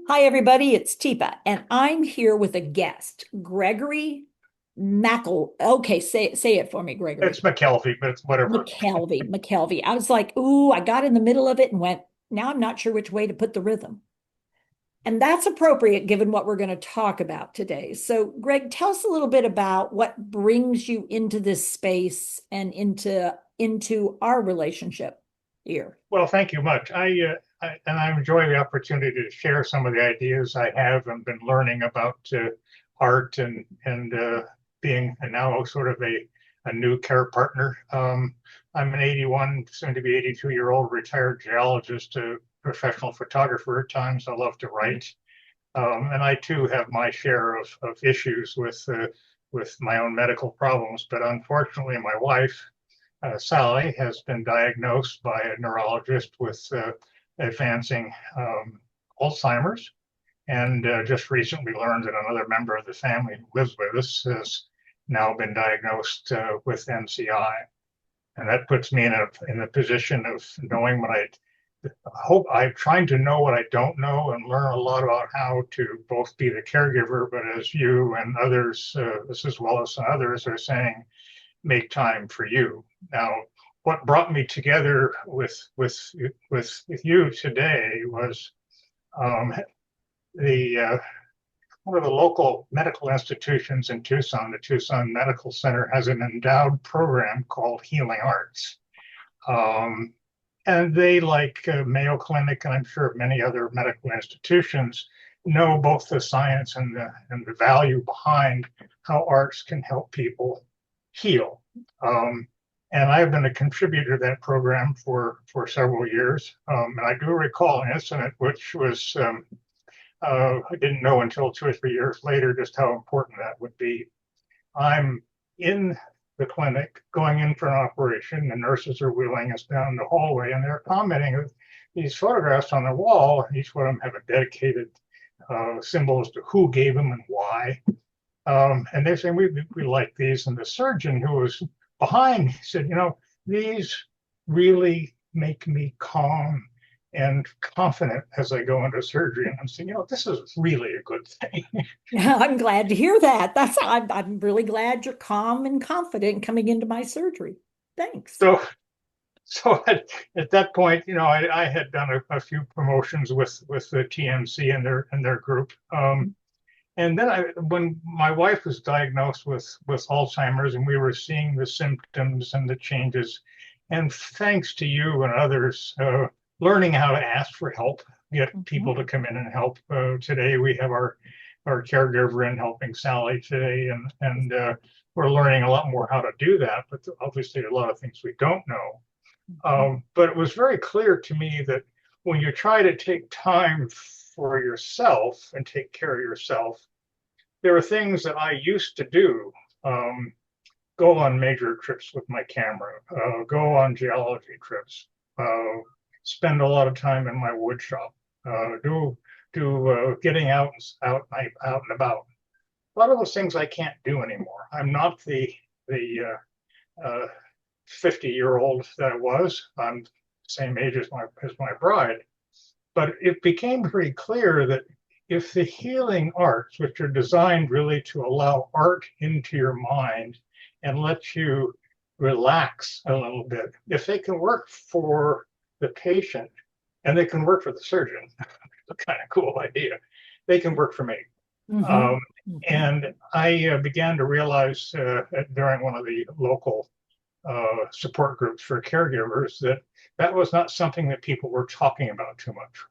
Hi, everybody. It's Teepa, and I'm here with a guest, Gregory Mackel. Okay, say it for me, It's Gregory. McKelvey, but it's whatever. McKelvey. I was like, ooh, I got in the middle of it and went, now I'm not sure which way to put the rhythm. And that's appropriate given what we're going to talk about today. So, Greg, tell us a little bit about what brings you into this space and into our relationship here. Well, thank you much. I enjoy the opportunity to share some of the ideas I have and been learning about art and being now sort of a new care partner. I'm an 81, soon to be 82-year-old retired geologist, a professional photographer at times. I love to write. And I too have my share of issues with my own medical problems. But unfortunately, my wife, Sally, has been diagnosed by a neurologist with advancing Alzheimer's, and just recently learned that another member of the family who lives with us has now been diagnosed with MCI. And that puts me in a position of knowing what I hope. I'm trying to know what I don't know and learn a lot about how to both be the caregiver, but as you and others, this as well as others, are saying, make time for you. Now, what brought me together with you today was um, the one of the local medical institutions in Tucson. The Tucson Medical Center has an endowed program called Healing Arts. Um, and they, like Mayo Clinic, and I'm sure many other medical institutions, know both the science and the value behind how arts can help people heal. Um, and I've been a contributor to that program for several years. And I do recall an incident which was I didn't know until 2 or 3 years later just how important that would be. I'm in the clinic going in for an operation. The nurses are wheeling us down the hallway and they're commenting with these photographs on the wall. Each one of them have a dedicated symbol as to who gave them and why. And they're saying, we like these. And the surgeon who was behind said, these really make me calm and confident as I go into surgery. And I'm saying, this is really a good thing. I'm glad to hear that. I'm really glad you're calm and confident coming into my surgery. Thanks. So so at that point, I had done a few promotions with the TMC and their group. And then when my wife was diagnosed with Alzheimer's, and we were seeing the symptoms and the changes, and thanks to you and others, learning how to ask for help, get people Mhm. to come in and help. Today we have our caregiver in helping Sally today, and we're learning a lot more how to do that. But obviously, a lot of things we don't know. But it was very clear to me that when you try to take time for yourself and take care of yourself, there are things that I used to do. Um, go on major trips with my camera, go on geology trips, spend a lot of time in my wood shop, do getting out and about. A lot of those things I can't do anymore. I'm not the 50-year-old that I was. I'm the same age as my bride. But it became very clear that if the healing arts, which are designed really to allow art into your mind and let you relax a little bit, if they can work for the patient and they can work for the surgeon, it's a kind of cool idea, they can work for me. Um, Mhm. Mhm. and I began to realize during one of the local support groups for caregivers that that was not something that people were talking about too much.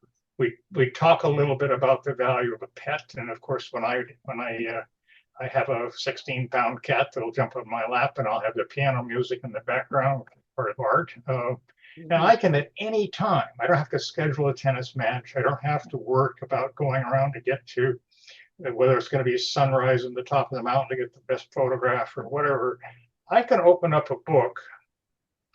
We talk a little bit about the value of a pet, and of course, when I have a 16-pound cat that'll jump on my lap, and I'll have the piano music in the background, part of art. And Mhm. I can at any time. I don't have to schedule a tennis match. I don't have to work about going around to get to whether it's going to be sunrise in the top of the mountain to get the best photograph or whatever. I can open up a book.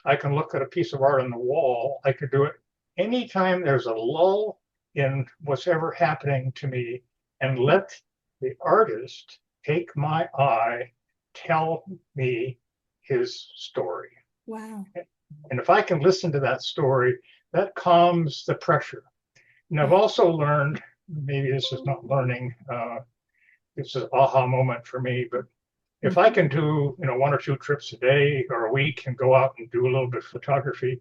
I can look at a piece of art on the wall. I could do it anytime there's a lull in what's ever happening to me and let the artist take my eye, tell me his story. Wow. And if I can listen to that story, that calms the pressure. And I've Yeah. also learned maybe this is not learning. It's an aha moment for me, but if I can do, one or two trips a day or a week and go out and do a little bit of photography,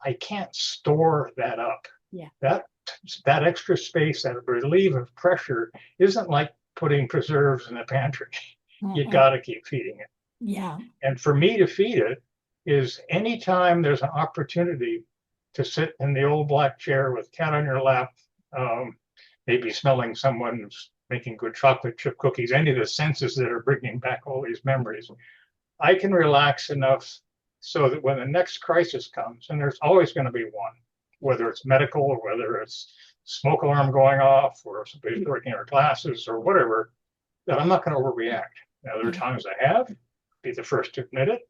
I can't store that up. Yeah. That extra space, that relief of pressure isn't like putting preserves in the pantry. You Mm-mm. got to keep feeding it. Yeah. And for me to feed it is anytime there's an opportunity to sit in the old black chair with cat on your lap, um, maybe smelling someone's making good chocolate chip cookies, any of the senses that are bringing back all these memories, I can relax enough so that when the next crisis comes, and there's always going to be one, whether it's medical or whether it's smoke alarm going off or somebody's breaking our glasses or whatever, that I'm not going to overreact. Now, there are Yeah. times I have, be the first to admit it,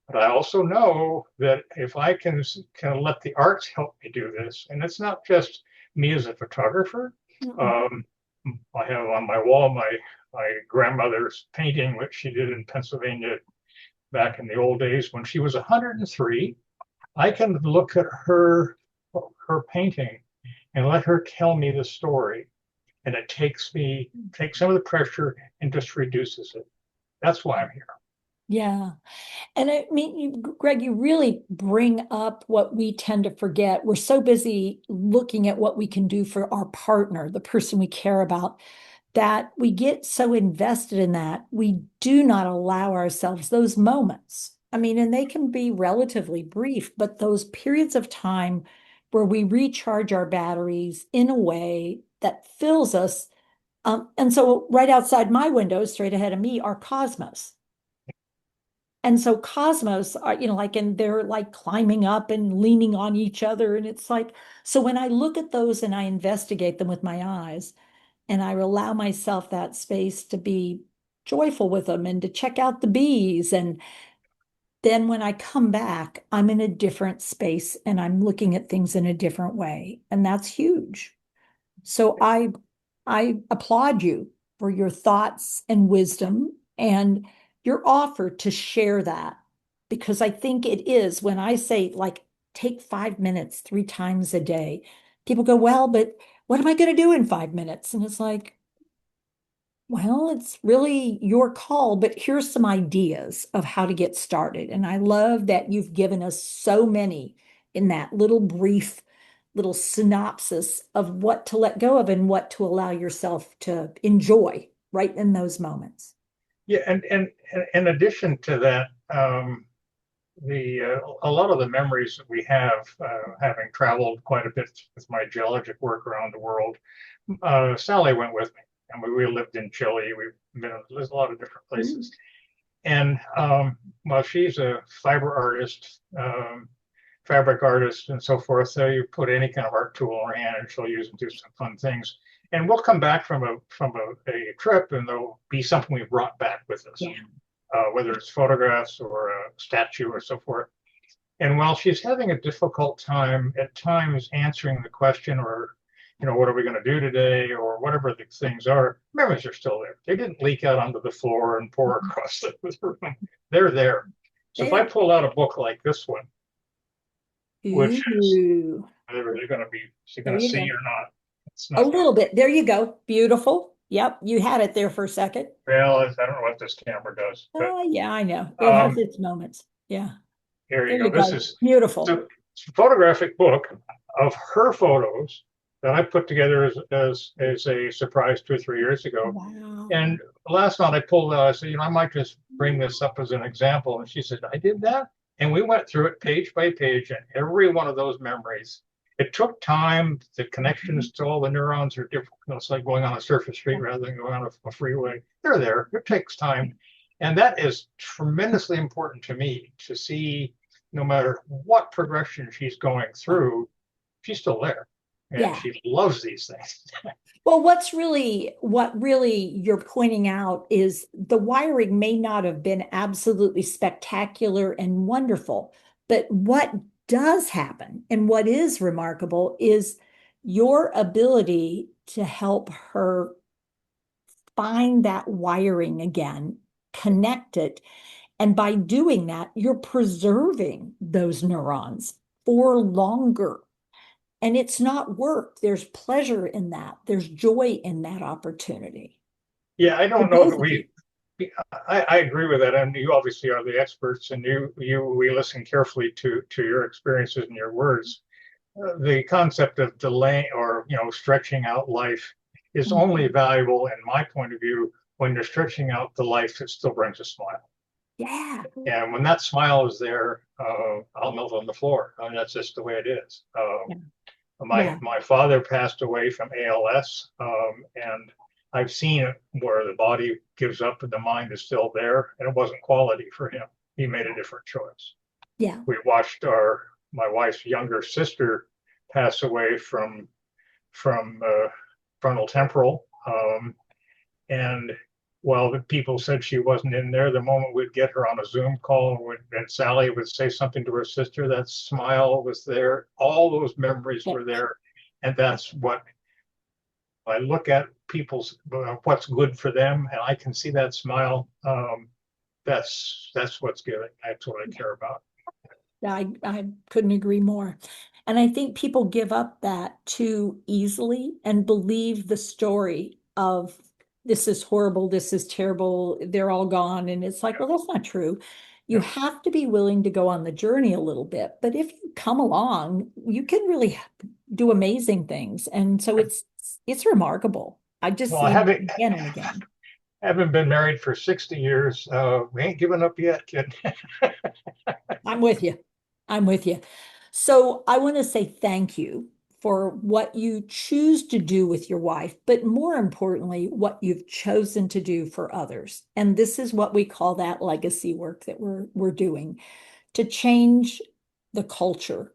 but I also know that if I can let the arts help me do this, and it's not just me as a photographer. Mm-mm. Um, I have on my wall my grandmother's painting, which she did in Pennsylvania back in the old days when she was 103. I can look at her painting and let her tell me the story, and it takes some of the pressure and just reduces it. That's why I'm here. Yeah. And I mean, Greg, you really bring up what we tend to forget. We're so busy looking at what we can do for our partner, the person we care about, that we get so invested in that we do not allow ourselves those moments. I mean, and they can be relatively brief, but those periods of time where we recharge our batteries in a way that fills us. And so, right outside my window, straight ahead of me, are cosmos. And so cosmos are, like, and they're like climbing up and leaning on each other. And it's like, so when I look at those and I investigate them with my eyes and I allow myself that space to be joyful with them and to check out the bees. And then when I come back, I'm in a different space and I'm looking at things in a different way. And that's huge. So I applaud you for your thoughts and wisdom and your offer to share that because I think it is when I say like take 5 minutes 3 times a day, people go, well, but what am I going to do in 5 minutes? And it's like, well, it's really your call, but here's some ideas of how to get started. And I love that you've given us so many in that little brief little synopsis of what to let go of and what to allow yourself to enjoy right in those moments. Yeah, and in addition to that, the a lot of the memories that we have, having traveled quite a bit with my geologic work around the world, Sally went with me, and we lived in Chile. We've been in a lot of different Mm. places, and well, she's a fiber artist, fabric artist, and so forth. So you put any kind of art tool in her hand, and she'll use it and do some fun things. And we'll come back from a trip, and there'll be something we brought back with us, Yeah. whether it's photographs or a statue or so forth. And while she's having a difficult time at times answering the question, or, what are we going to do today, or whatever the things are, memories are still there. They didn't leak out onto the floor and pour across the room. They're there. So if I There. pull out a book like this one, which is Ooh, whether they're going to be, is it there going to you see go. or not? It's A not going to. little bit. There you go. Beautiful. Yep. You had it there for a second. Well, I don't know what this camera does, but Oh, yeah, I know. It has um, its moments. Yeah. here you There go. you This go. is Beautiful. so it's a photographic book of her photos that I put together as a surprise 2 or 3 years ago. Wow. And last night I pulled out, I said, I might just bring this up as an example. And she said, I did that. And we went through it page by page, and every one of those memories. It took time. The connections to all the neurons are different. It's like going on a surface street rather than going on a freeway. They're there. It takes time. And that is tremendously important to me to see no matter what progression she's going through, she's still there. And Yeah. she loves these things. Well, what really you're pointing out is the wiring may not have been absolutely spectacular and wonderful, but what does happen and what is remarkable is your ability to help her find that wiring again, connect it. And by doing that, you're preserving those neurons for longer. And it's not work. There's pleasure in that. There's joy in that opportunity Yeah, I for don't know both that of you. I agree with that. And you obviously are the experts and we listen carefully to your experiences and your words. The concept of delay or, stretching out life is only Mhm. valuable in my point of view when you're stretching out the life that still brings a smile. Yeah. And when that smile is there, I'll melt on the floor. I mean, that's just the way it is. Yeah. My Yeah. my father passed away from ALS, and I've seen it where the body gives up and the mind is still there, and it wasn't quality for him. He made a different choice. Yeah. We watched my wife's younger sister pass away from frontal temporal, and while the people said she wasn't in there, the moment we'd get her on a Zoom call and Sally would say something to her sister, that smile was there. All those memories Yeah. were there. And that's what I look at people's, what's good for them. And I can see that smile. That's what's giving. That's what I care about. I couldn't agree more. And I think people give up that too easily and believe the story of this is horrible, this is terrible, they're all gone. And it's like, well, that's not true. You Yeah. have to be willing to go on the journey a little bit. But if you come along, you can really do amazing things. And so it's remarkable. I just Well, see it again and again. haven't been married for 60 years. We ain't given up yet, kid. I'm with you. I'm with you. So I want to say thank you for what you choose to do with your wife, but more importantly, what you've chosen to do for others. And this is what we call that legacy work that we're doing to change the culture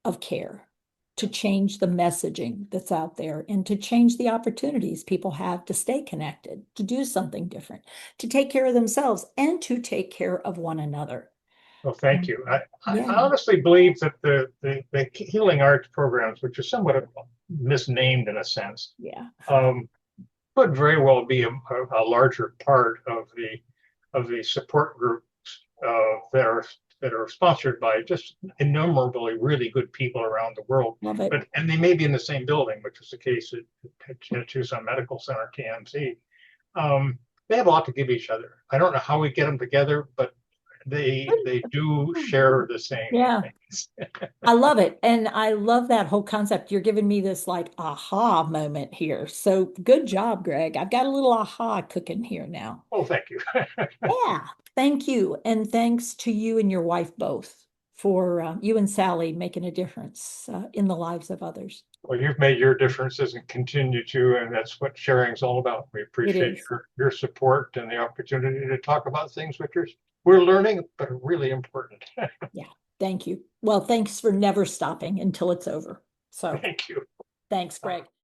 of care, to change the messaging that's out there, and to change the opportunities people have to stay connected, to do something different, to take care of themselves, and to take care of one another. Well, thank And you. I yeah, honestly believe that the healing arts programs, which are somewhat misnamed in a sense, yeah, um, could very well be a larger part of the support groups that are sponsored by just innumerably really good people around the world. love it. And they may be in the same building, which is the case at Tucson Medical Center, TMC. Um, they have a lot to give each other. I don't know how we get them together, but they do share the same Yeah, things. I love it. And I love that whole concept. You're giving me this like aha moment here. So good job, Greg. I've got a little aha cooking here now. Oh, thank you. Yeah, thank you. And thanks to you and your wife both for you and Sally making a difference in the lives of others. Well, you've made your differences and continue to, and that's what sharing's all about. We It appreciate is. your support and the opportunity to talk about things which we're learning, but are really important. Yeah, thank you. Well, thanks for never stopping until it's over. So Thank you. thanks, Greg.